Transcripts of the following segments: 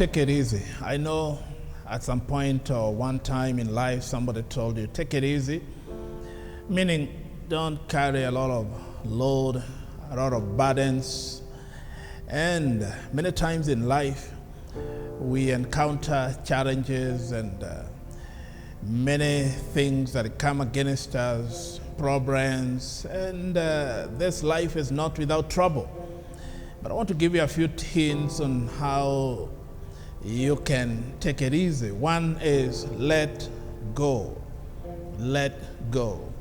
take it easy. I know at some point or one time in life somebody told you, take it easy, meaning don't carry a lot of load, a lot of burdens. And many times in life, we encounter challenges and many things that come against us, problems, and this life is not without trouble. But I want to give you a few hints on how you can take it easy. One is let go. Let go.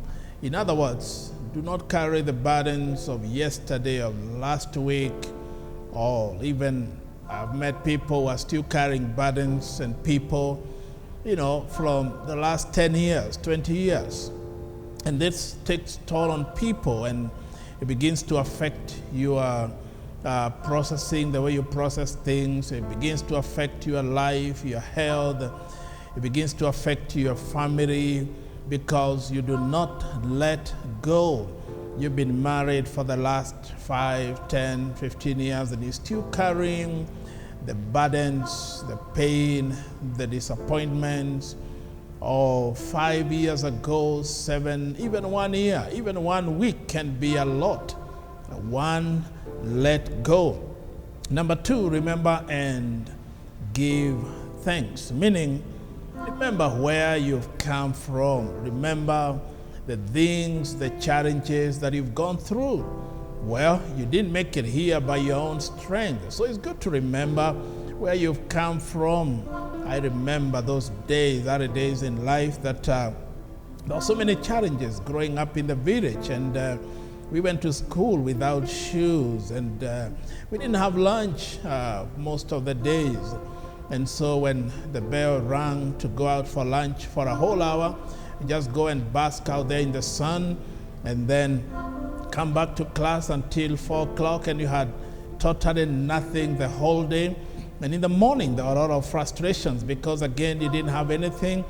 In other words, do not carry the burdens of yesterday, of last week, or even I've met people who are still carrying burdens and people, from the last 10 years, 20 years. And this takes toll on people and it begins to affect your processing, the way you process things. It begins to affect your life, your health. It begins to affect your family because you do not let go. You've been married for the last 5, 10, 15 years and you're still carrying the burdens, the pain, the disappointments of 5 years ago, 7, even 1 year, even 1 week can be a lot. One, let go. Number 2, remember and give thanks. Meaning, remember where you've come from. Remember the things, the challenges that you've gone through. Well, you didn't make it here by your own strength. So it's good to remember where you've come from. I remember those days, early days in life that there were so many challenges growing up in the village, and we went to school without shoes, and we didn't have lunch most of the days. And so when the bell rang to go out for lunch for a whole hour, you just go and bask out there in the sun, and then come back to class until 4 o'clock, and you had totally nothing the whole day. And in the morning, there were a lot of frustrations because, again, you didn't have anything.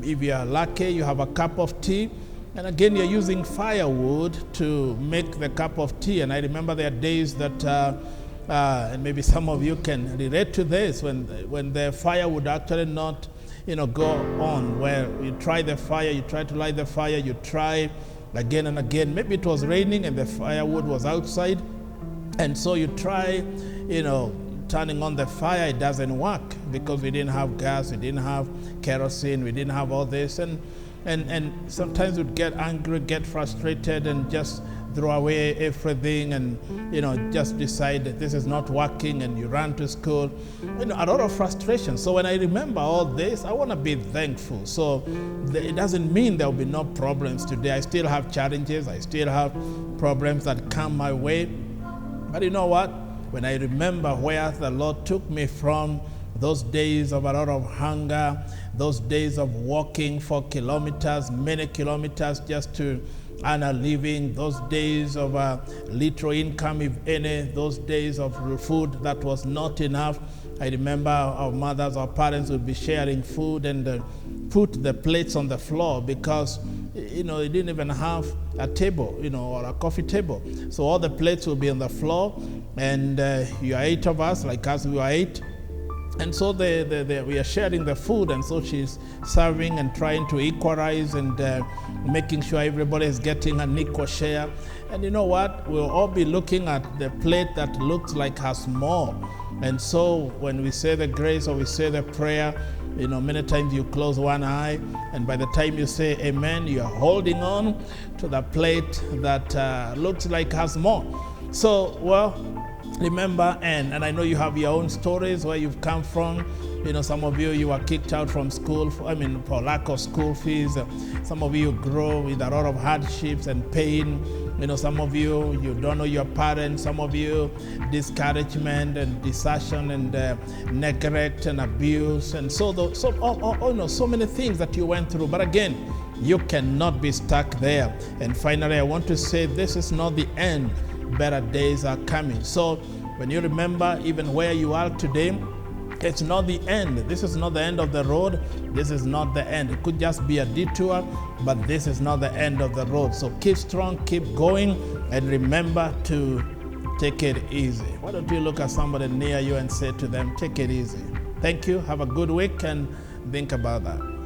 If you are lucky, you have a cup of tea. And again, you're using firewood to make the cup of tea. And I remember there are days that, and maybe some of you can relate to this, when the fire would actually not, go on, where you try the fire, you try to light the fire, you try again and again. Maybe it was raining and the firewood was outside. And so you try, turning on the fire, it doesn't work because we didn't have gas, we didn't have kerosene, we didn't have all this. And sometimes we'd get angry, get frustrated, and just throw away everything and, just decide that this is not working, and you run to school. A lot of frustration. So when I remember all this, I want to be thankful. So it doesn't mean there will be no problems today. I still have challenges. I still have problems that come my way. But you know what? When I remember where the Lord took me from, those days of a lot of hunger, those days of walking for kilometers, many kilometers just to earn a living, those days of little income, if any, those days of food that was not enough. I remember our mothers, our parents would be sharing food and put the plates on the floor because they didn't even have a table, or a coffee table. So all the plates will be on the floor, and you are 8 of us, like us, we were 8. And so we are sharing the food, and so she's serving and trying to equalize and making sure everybody is getting an equal share. And you know what? We'll all be looking at the plate that looks like has more. And so when we say the grace or we say the prayer, many times you close one eye, and by the time you say amen, you are holding on to the plate that looks like has more. So, remember, and I know you have your own stories where you've come from. Some of you were kicked out from school, for lack of school fees. Some of you grow with a lot of hardships and pain. Some of you don't know your parents. Some of you, discouragement and desertion and neglect and abuse. And so many things that you went through. But again, you cannot be stuck there. And finally, I want to say this is not the end. Better days are coming. So when you remember even where you are today, it's not the end. This is not the end of the road. This is not the end. It could just be a detour, but this is not the end of the road. So keep strong, keep going, and remember to take it easy. Why don't you look at somebody near you and say to them, take it easy. Thank you. Have a good week and think about that.